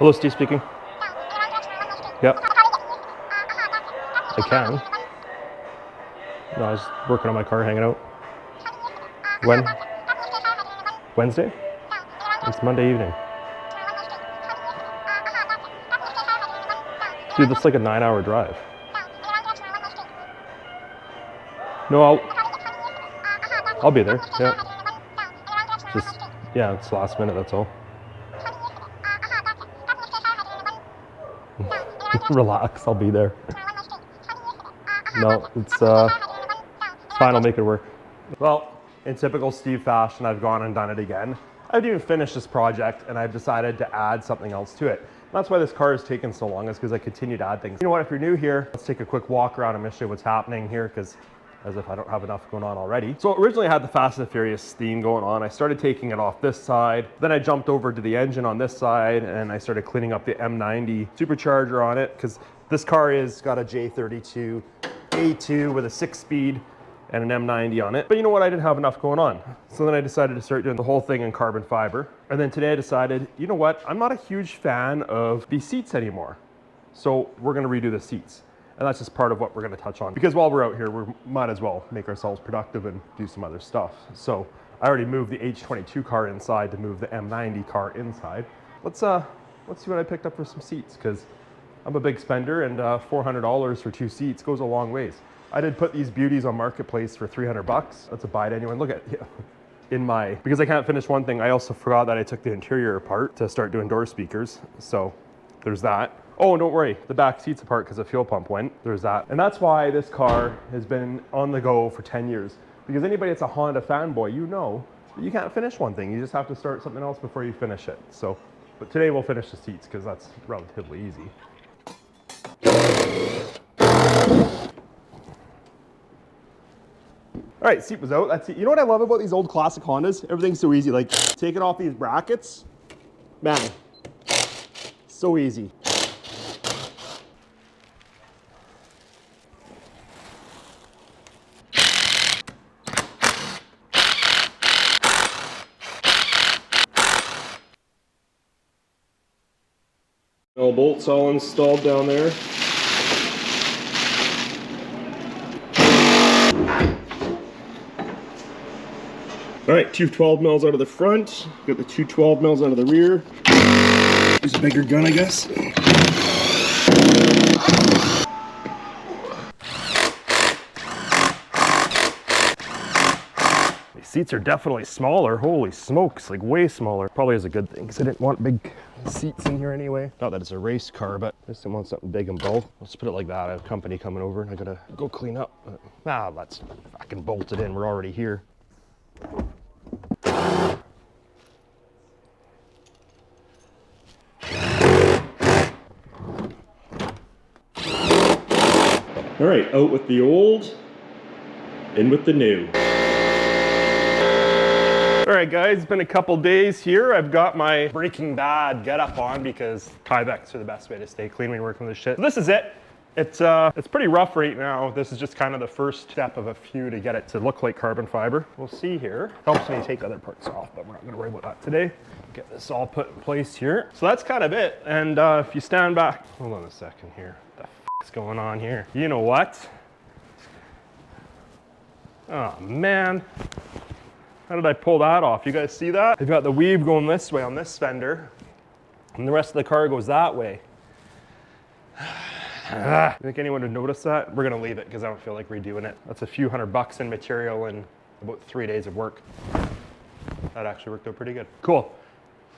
Hello, Steve speaking. Yep. I can. No, I was working on my car, hanging out. When? Wednesday? It's Monday evening. Dude, that's like a 9-hour drive. No, I'll be there. Yeah. Just, yeah, it's last minute, that's all. Relax, I'll be there. No, it's fine, I'll make it work. Well, in typical Steve fashion, I've gone and done it again. I haven't even finished this project and I've decided to add something else to it. And that's why this car has taken so long, is because I continue to add things. You know what, if you're new here, let's take a quick walk around and show you what's happening here, because as if I don't have enough going on already. So originally I had the Fast and Furious theme going on. I started taking it off this side. Then I jumped over to the engine on this side and I started cleaning up the M90 supercharger on it, because this car is got a J32 A2 with a 6-speed and an M90 on it. But you know what, I didn't have enough going on. So then I decided to start doing the whole thing in carbon fiber. And then today I decided, you know what, I'm not a huge fan of these seats anymore. So we're gonna redo the seats. And that's just part of what we're gonna touch on. Because while we're out here, we might as well make ourselves productive and do some other stuff. So I already moved the H22 car inside to move the M90 car inside. Let's see what I picked up for some seats, because I'm a big spender and $400 for 2 seats goes a long ways. I did put these beauties on Marketplace for 300 bucks. That's a buy to anyone. Look at, yeah. Because I can't finish one thing, I also forgot that I took the interior apart to start doing door speakers. So there's that. Oh, and don't worry, the back seat's apart because the fuel pump went. There's that. And that's why this car has been on the go for 10 years. Because anybody that's a Honda fanboy, you know that you can't finish one thing. You just have to start something else before you finish it. So, but today we'll finish the seats because that's relatively easy. All right, seat was out. That's it. You know what I love about these old classic Hondas? Everything's so easy. Like taking off these brackets, man, so easy. No bolts all installed down there. All right, 2 12 mils out of the front. Got the 2 12 mils out of the rear. Use a bigger gun, I guess. These seats are definitely smaller. Holy smokes, like way smaller. Probably is a good thing, because I didn't want big seats in here anyway. Not that it's a race car, but I just didn't want something big and bulk. Let's put it like that. I have company coming over and I gotta go clean up. Let's fucking bolt it in. We're already here. All right, out with the old, in with the new. All right, guys, it's been a couple days here. I've got my Breaking Bad get up on because Tyveks are the best way to stay clean when you're working with this shit. So this is it. It's pretty rough right now. This is just kind of the first step of a few to get it to look like carbon fiber. We'll see here. Helps me take other parts off, but we're not gonna worry about that today. Get this all put in place here. So that's kind of it. And if you stand back, hold on a second here. What the f***'s going on here? You know what? Oh man. How did I pull that off? You guys see that? I've got the weave going this way on this fender, and the rest of the car goes that way. You think anyone would notice that? We're gonna leave it because I don't feel like redoing it. That's a few $100 in material and about 3 days of work. That actually worked out pretty good. Cool.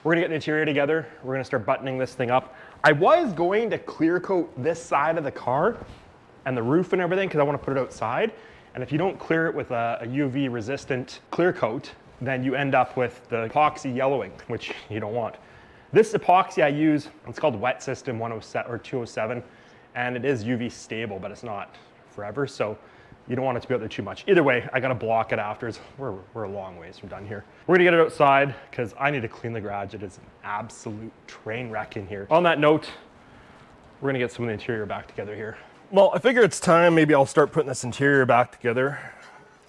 We're gonna get the interior together. We're gonna start buttoning this thing up. I was going to clear coat this side of the car and the roof and everything because I want to put it outside. And if you don't clear it with a UV resistant clear coat, then you end up with the epoxy yellowing, which you don't want. This epoxy I use, it's called Wet System 107 or 207, and it is UV stable, but it's not forever, so you don't want it to be out there too much. Either way, I gotta block it afterwards. We're a long ways from done here. We're gonna get it outside because I need to clean the garage. It is an absolute train wreck in here. On that note, we're gonna get some of the interior back together here. Well, I figure it's time, maybe I'll start putting this interior back together.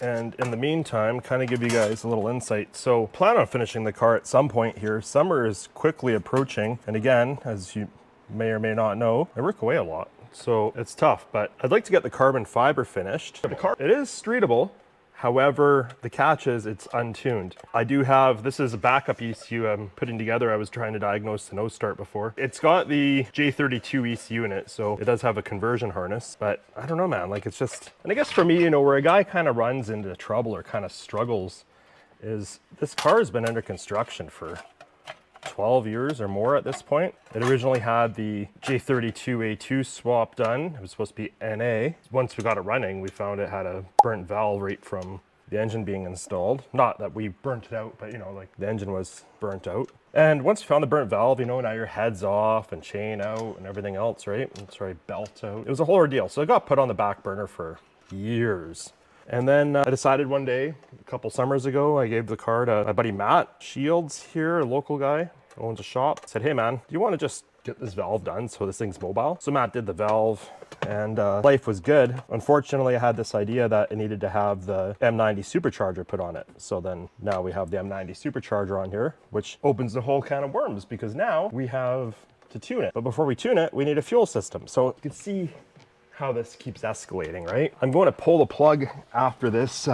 And in the meantime, kind of give you guys a little insight. So plan on finishing the car at some point here. Summer is quickly approaching. And again, as you may or may not know, I work away a lot. So it's tough, but I'd like to get the carbon fiber finished. The car, it is streetable. However, the catch is it's untuned. I do have, this is a backup ECU I'm putting together. I was trying to diagnose the no start before. It's got the J32 ECU in it, so it does have a conversion harness, but I don't know, man, like it's just, and I guess for me, you know, where a guy kind of runs into trouble or kind of struggles is this car has been under construction for 12 years or more at this point. It originally had the J32 A2 swap done. It was supposed to be NA. Once we got it running, we found it had a burnt valve right from the engine being installed. Not that we burnt it out, but you know, like the engine was burnt out. And once you found the burnt valve, you know, now your head's off and chain out and everything else, right? And sorry, belt out. It was a whole ordeal. So it got put on the back burner for years. And then I decided one day, a couple summers ago, I gave the car to my buddy Matt Shields here, a local guy, owns a shop. I said, hey man, do you want to just get this valve done so this thing's mobile? So Matt did the valve and life was good. Unfortunately, I had this idea that it needed to have the M90 supercharger put on it. So then now we have the M90 supercharger on here, which opens the whole can of worms because now we have to tune it. But before we tune it, we need a fuel system. So you can see how this keeps escalating, right? I'm going to pull the plug after this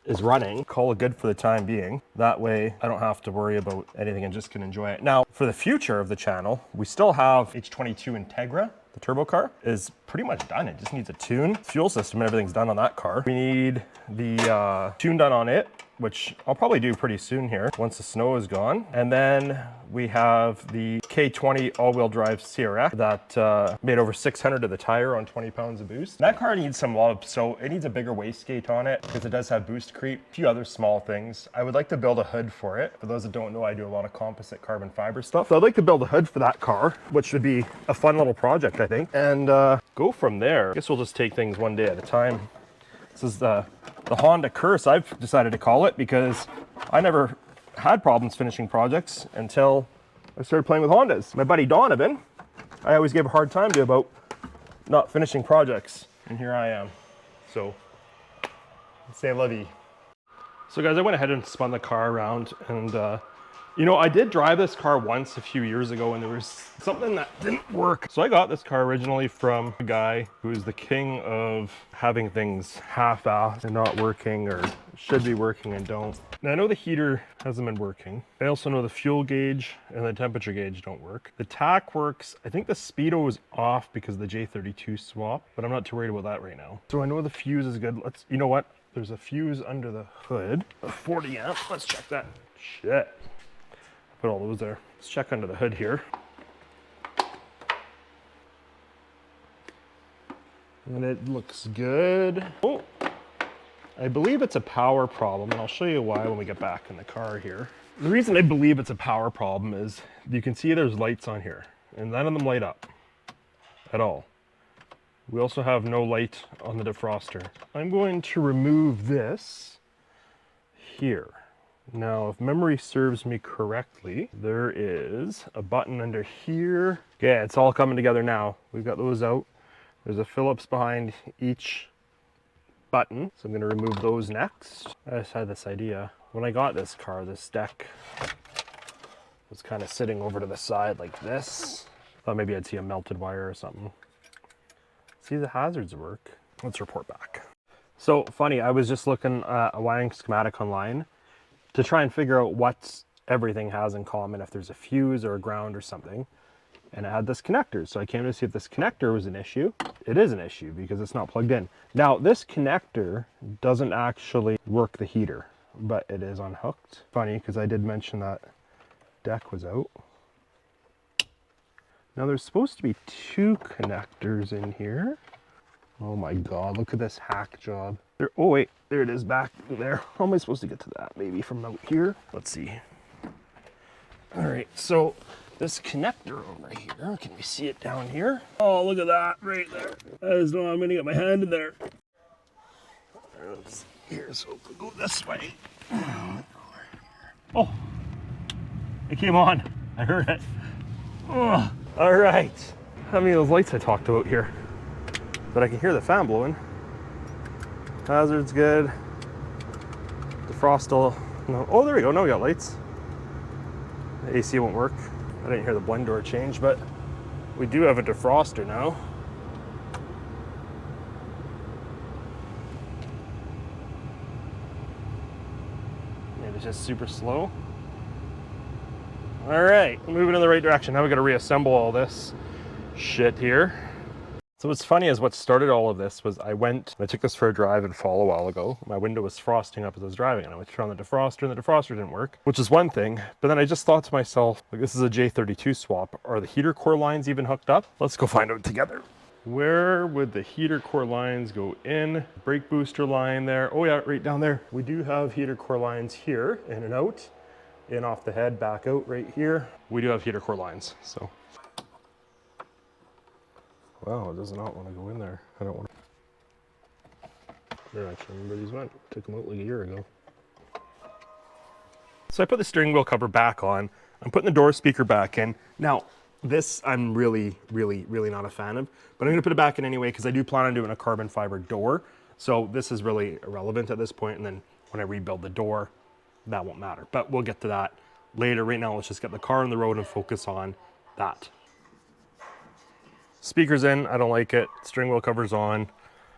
is running, call it good for the time being. That way I don't have to worry about anything and just can enjoy it. Now, for the future of the channel, we still have J32 Integra. The turbo car is pretty much done. It just needs a tune. Fuel system and everything's done on that car. We need the tune done on it, which I'll probably do pretty soon here once the snow is gone. And then we have the K20 all-wheel drive CRF that made over 600 of the tire on 20 pounds of boost. That car needs some love, so it needs a bigger wastegate on it because it does have boost creep, a few other small things. I would like to build a hood for it. For those that don't know, I do a lot of composite carbon fiber stuff. So I'd like to build a hood for that car, which would be a fun little project, I think, and go from there. I guess we'll just take things one day at a time. This is the Honda curse, I've decided to call it, because I never had problems finishing projects until I started playing with Hondas. My buddy Donovan, I always gave a hard time to about not finishing projects, and here I am. So, c'est la vie. So guys, I went ahead and spun the car around, and you know, I did drive this car once a few years ago and there was something that didn't work. So I got this car originally from a guy who's the king of having things half-assed and not working, or should be working and don't. Now I know the heater hasn't been working. I also know the fuel gauge and the temperature gauge don't work. The tach works. I think the speedo is off because of the J32 swap, but I'm not too worried about that right now. So I know the fuse is good. You know what? There's a fuse under the hood, a 40 amp. Let's check that. Shit. Put all those there. Let's check under the hood here. And it looks good. Oh, I believe it's a power problem, and I'll show you why when we get back in the car here. The reason I believe it's a power problem is you can see there's lights on here, and none of them light up at all. We also have no light on the defroster. I'm going to remove this here. Now, if memory serves me correctly, there is a button under here. Okay, it's all coming together now. We've got those out. There's a Phillips behind each button, so I'm going to remove those next. I just had this idea. When I got this car, this deck was kind of sitting over to the side like this. Thought maybe I'd see a melted wire or something. See, the hazards work. Let's report back. So funny, I was just looking at a wiring schematic online to try and figure out what everything has in common, if there's a fuse or a ground or something. And it had this connector. So I came to see if this connector was an issue. It is an issue because it's not plugged in. Now, this connector doesn't actually work the heater, but it is unhooked. Funny, because I did mention that deck was out. Now there's supposed to be two connectors in here. Oh my God, look at this hack job. Oh wait, there it is back there. How am I supposed to get to that? Maybe from out here? Let's see. All right, so this connector over here, can we see it down here? Oh, look at that right there. I just know I'm gonna get my hand in there. Here, so we'll go this way. Oh, it came on. I heard it. Oh, all right. How many of those lights I talked about here? But I can hear the fan blowing. Hazard's good. Defrost still, no. Oh, there we go, now we got lights. The AC won't work. I didn't hear the blend door change, but we do have a defroster now. Maybe it's just super slow. All right, moving in the right direction. Now we gotta reassemble all this shit here. So what's funny is what started all of this was I took this for a drive in fall a while ago. My window was frosting up as I was driving and I went to turn on the defroster and the defroster didn't work, which is one thing. But then I just thought to myself, like, this is a J32 swap. Are the heater core lines even hooked up? Let's go find out together. Where would the heater core lines go in? Brake booster line there. Oh yeah, right down there. We do have heater core lines here, in and out. In off the head, back out right here. We do have heater core lines, so. Wow, it does not want to go in there. I don't want to. I don't actually remember these went. Took them out like a year ago. So I put the steering wheel cover back on. I'm putting the door speaker back in. Now, this I'm really not a fan of, but I'm gonna put it back in anyway because I do plan on doing a carbon fiber door. So this is really irrelevant at this point, and then when I rebuild the door, that won't matter. But we'll get to that later. Right now, let's just get the car on the road and focus on that. Speaker's in, I don't like it. Steering wheel cover's on. I'm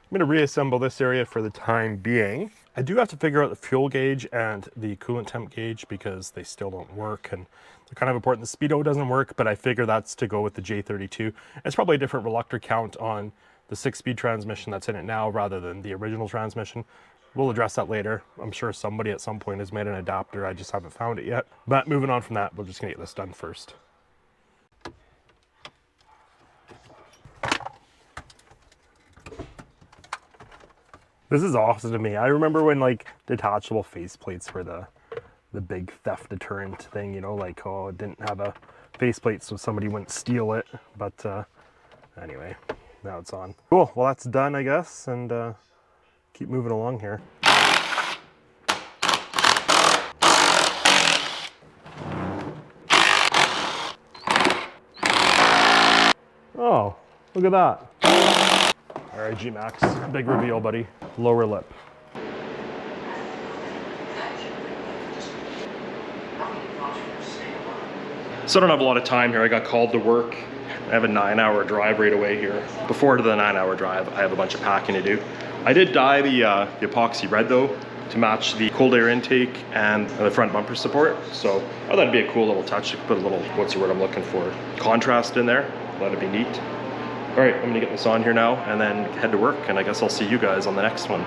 gonna reassemble this area for the time being. I do have to figure out the fuel gauge and the coolant temp gauge because they still don't work and they're kind of important. The speedo doesn't work, but I figure that's to go with the J32. It's probably a different reluctor count on the 6-speed transmission that's in it now rather than the original transmission. We'll address that later. I'm sure somebody at some point has made an adapter. I just haven't found it yet. But moving on from that, we're just gonna get this done first. This is awesome to me. I remember when like detachable faceplates were the big theft deterrent thing, you know, like, oh, it didn't have a faceplate so somebody wouldn't steal it. But anyway, now it's on. Cool, well that's done, I guess, and keep moving along here. Oh, look at that. All right, G-Max, big reveal, buddy. Lower lip. So I don't have a lot of time here. I got called to work. I have a 9-hour drive right away here. Before the 9-hour drive, I have a bunch of packing to do. I did dye the epoxy red though, to match the cold air intake and the front bumper support. So I thought it'd be a cool little touch to put a little, what's the word I'm looking for, contrast in there. That'd be neat. All right, I'm gonna get this on here now and then head to work, and I guess I'll see you guys on the next one.